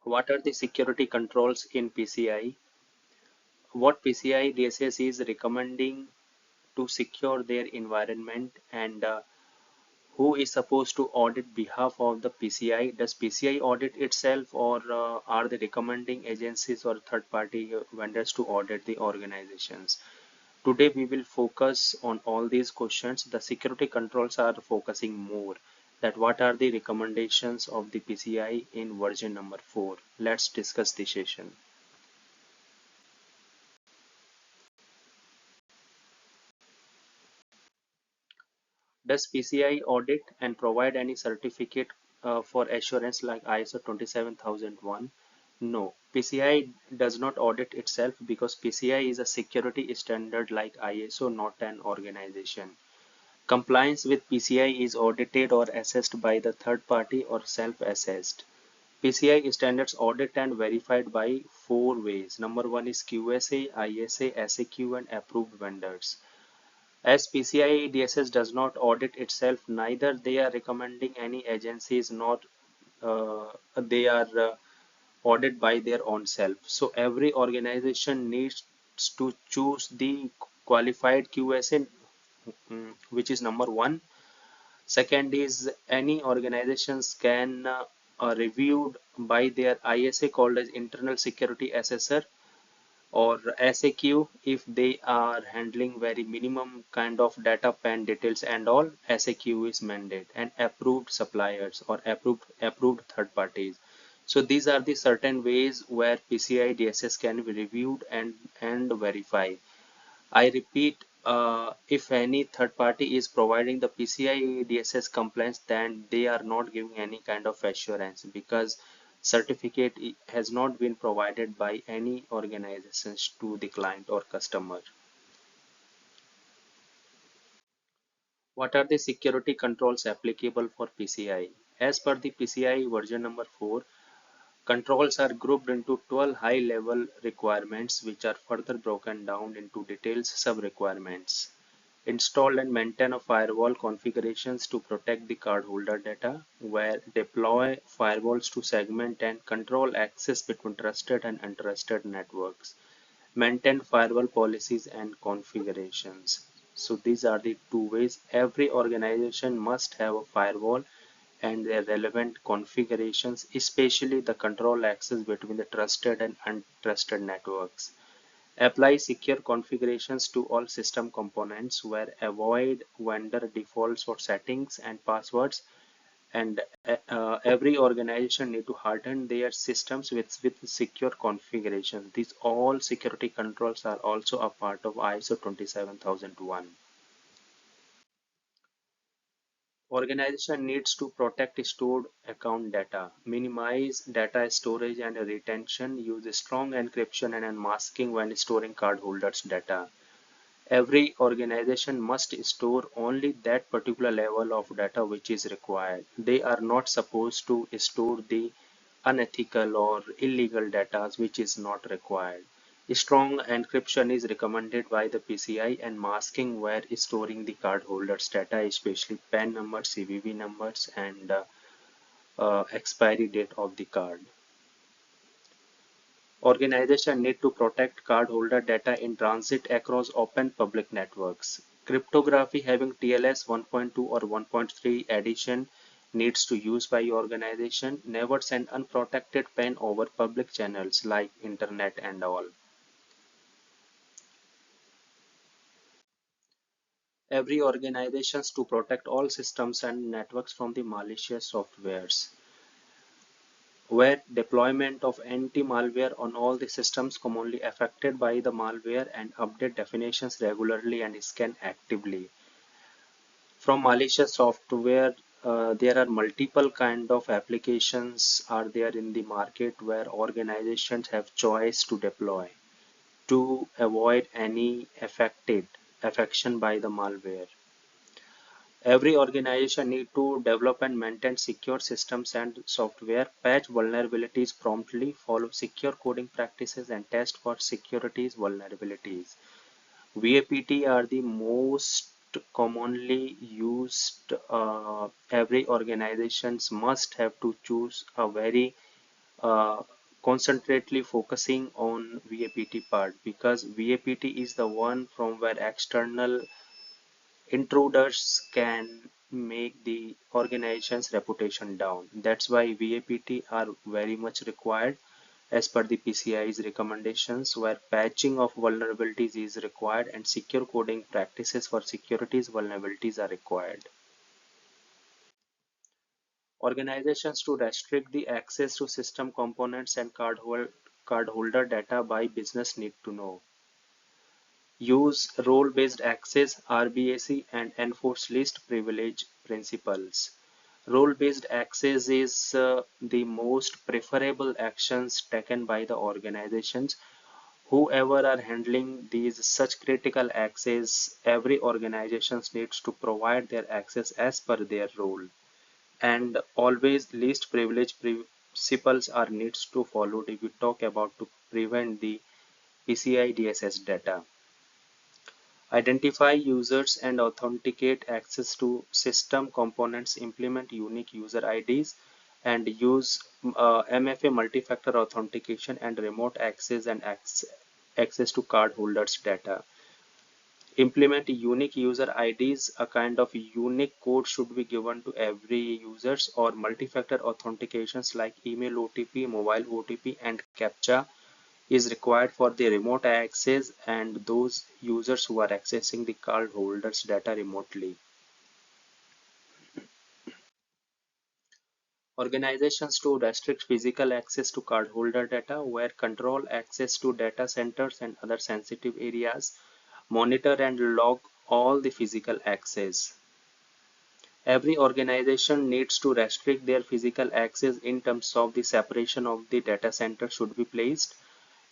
What are the security controls in PCI? What PCI DSS is recommending to secure their environment, and who is supposed to audit behalf of the PCI? Does PCI audit itself, or are they recommending agencies or third-party vendors to audit the organizations? Today we will focus on all these questions. The security controls are focusing more that what are the recommendations of the PCI in version number 4. Let's discuss the session. Does PCI audit and provide any certificate for assurance like ISO 27001? No, PCI does not audit itself because PCI is a security standard like ISO, not an organization. Compliance with PCI is audited or assessed by the third party or self-assessed. PCI standards audit and verified by 4 ways. Number 1 is QSA, ISA, SAQ and approved vendors. As PCI DSS does not audit itself, neither they are recommending any agencies nor they are audit by their own self. So every organization needs to choose the qualified QSA, which is number 1. Second is any organizations can reviewed by their ISA called as internal security assessor or SAQ if they are handling very minimum kind of data pen details and all. SAQ is mandate, and approved suppliers or approved third parties. So these are the certain ways where PCI DSS can be reviewed and verify. I repeat, if any third party is providing the PCI DSS compliance, then they are not giving any kind of assurance because certificate has not been provided by any organizations to the client or customer. What are the security controls applicable for PCI? As per the PCI version number 4, controls are grouped into 12 high-level requirements which are further broken down into detailed sub-requirements. Install and maintain a firewall configurations to protect the cardholder data, where deploy firewalls to segment and control access between trusted and untrusted networks. Maintain firewall policies and configurations. So these are the 2 ways. Every organization must have a firewall and their relevant configurations, especially the control access between the trusted and untrusted networks. Apply secure configurations to all system components where avoid vendor defaults or settings and passwords, and every organization need to harden their systems with secure configuration. These all security controls are also a part of ISO 27001. Organization needs to protect stored account data, minimize data storage and retention, use strong encryption and unmasking when storing cardholders' data. Every organization must store only that particular level of data which is required. They are not supposed to store the unethical or illegal data which is not required. Strong encryption is recommended by the PCI, and masking where storing the cardholders data, especially PAN numbers, CVV numbers, and expiry date of the card. Organizations need to protect cardholder data in transit across open public networks. Cryptography having TLS 1.2 or 1.3 edition needs to use by organization. Never send unprotected pen over public channels like internet and all. Every organizations to protect all systems and networks from the malicious softwares, where deployment of anti-malware on all the systems commonly affected by the malware, and update definitions regularly and scan actively. From malicious software, there are multiple kind of applications are there in the market where organizations have choice to deploy to avoid any affection by the malware. Every organization need to develop and maintain secure systems and software, patch vulnerabilities promptly, follow secure coding practices, and test for securities vulnerabilities. VAPT are the most commonly used. Every organizations must have to choose a very concentrately focusing on VAPT part, because VAPT is the one from where external intruders can make the organization's reputation down. That's why VAPT are very much required as per the PCI's recommendations, where patching of vulnerabilities is required and secure coding practices for securities vulnerabilities are required. Organizations to restrict the access to system components and cardholder data by business need to know. Use role-based access (RBAC) and enforce least privilege principles. Role-based access is the most preferable actions taken by the organizations. Whoever are handling these such critical access, every organization needs to provide their access as per their role. And always least privilege principles are needs to followed if we talk about to prevent the PCI DSS data. Identify users and authenticate access to system components, implement unique user IDs, and use MFA multi-factor authentication and remote access and access to cardholders data. Implement unique user IDs. A kind of unique code should be given to every users, or multi-factor authentications like email OTP, mobile OTP, and CAPTCHA is required for the remote access and those users who are accessing the cardholders data remotely. Organizations to restrict physical access to cardholder data, where control access to data centers and other sensitive areas, monitor and log all the physical access. Every organization needs to restrict their physical access in terms of the separation of the data center should be placed,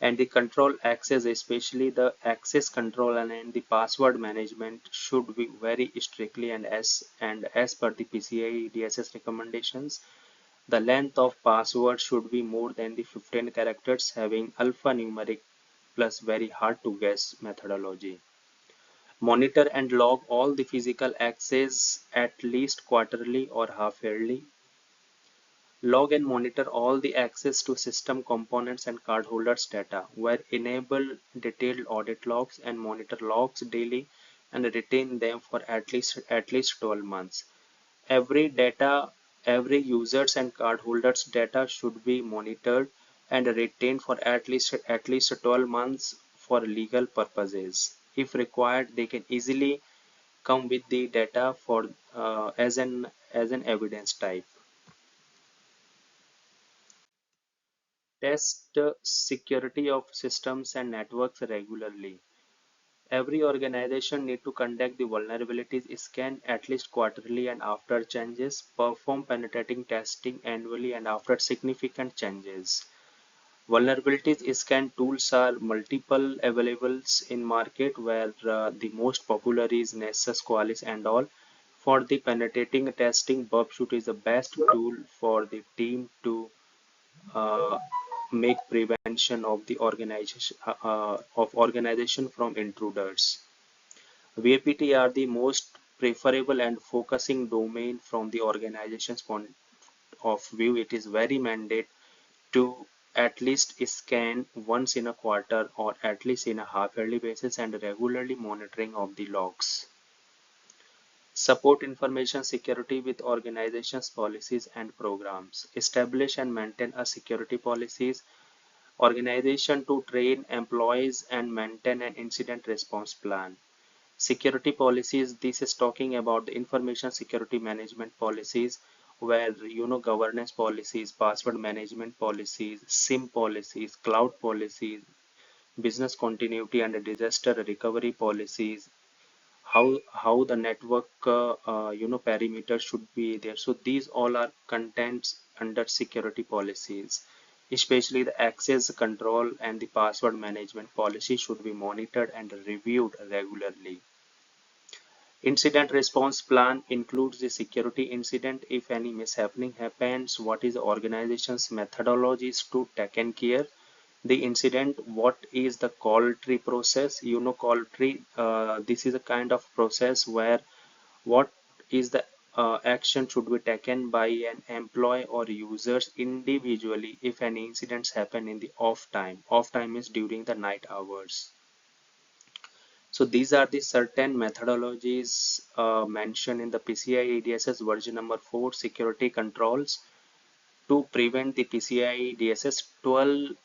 and the control access, especially the access control and the password management, should be very strictly and as per the PCI DSS recommendations. The length of password should be more than the 15 characters, having alphanumeric plus very hard to guess methodology. Monitor and log all the physical access at least quarterly or half-yearly. Log and monitor all the access to system components and cardholders data, where enable detailed audit logs and monitor logs daily and retain them for at least 12 months. Every data, every users and cardholders data should be monitored and retained for at least 12 months for legal purposes. If required, they can easily come with the data for as an evidence type. Test security of systems and networks regularly. Every organization need to conduct the vulnerabilities scan at least quarterly and after changes, perform penetrating testing annually and after significant changes. Vulnerabilities scan tools are multiple available in market, where the most popular is Nessus, Qualys and all. For the penetrating testing, Bubshoot is the best tool for the team to uh, make prevention of the organization from intruders. VAPT are the most preferable and focusing domain from the organization's point of view. It is very mandate to at least scan once in a quarter or at least in a half-yearly basis and regularly monitoring of the logs. Support information security with organizations policies and programs. Establish and maintain a security policies. Organization to train employees and maintain an incident response plan. Security policies, this is talking about the information security management policies, where governance policies, password management policies, SIM policies, cloud policies, business continuity and disaster recovery policies, how the network perimeter should be there. So these all are contents under security policies. Especially the access control and the password management policy should be monitored and reviewed regularly. Incident response plan includes the security incident. If any mishappening happens, what is the organization's methodologies to taken care the incident, what is the call tree process. Call tree, this is a kind of process where what is the action should be taken by an employee or users individually if any incidents happen in the off time. Off time is during the night hours. So these are the certain methodologies mentioned in the PCI DSS version number 4 security controls to prevent the PCI DSS 12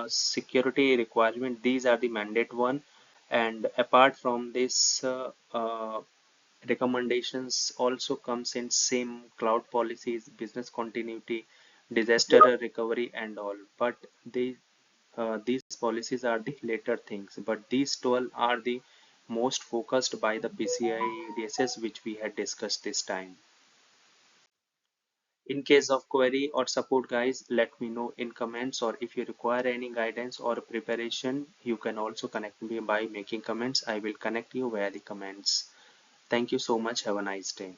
security requirement. These are the mandate one, and apart from this, recommendations also comes in same cloud policies, business continuity, disaster recovery, and all. But these policies are the later things. But these 12 are the most focused by the PCI DSS, which we had discussed this time. In case of query or support, guys, let me know in comments, or if you require any guidance or preparation, you can also connect me by making comments. I will connect you via the comments. Thank you so much. Have a nice day.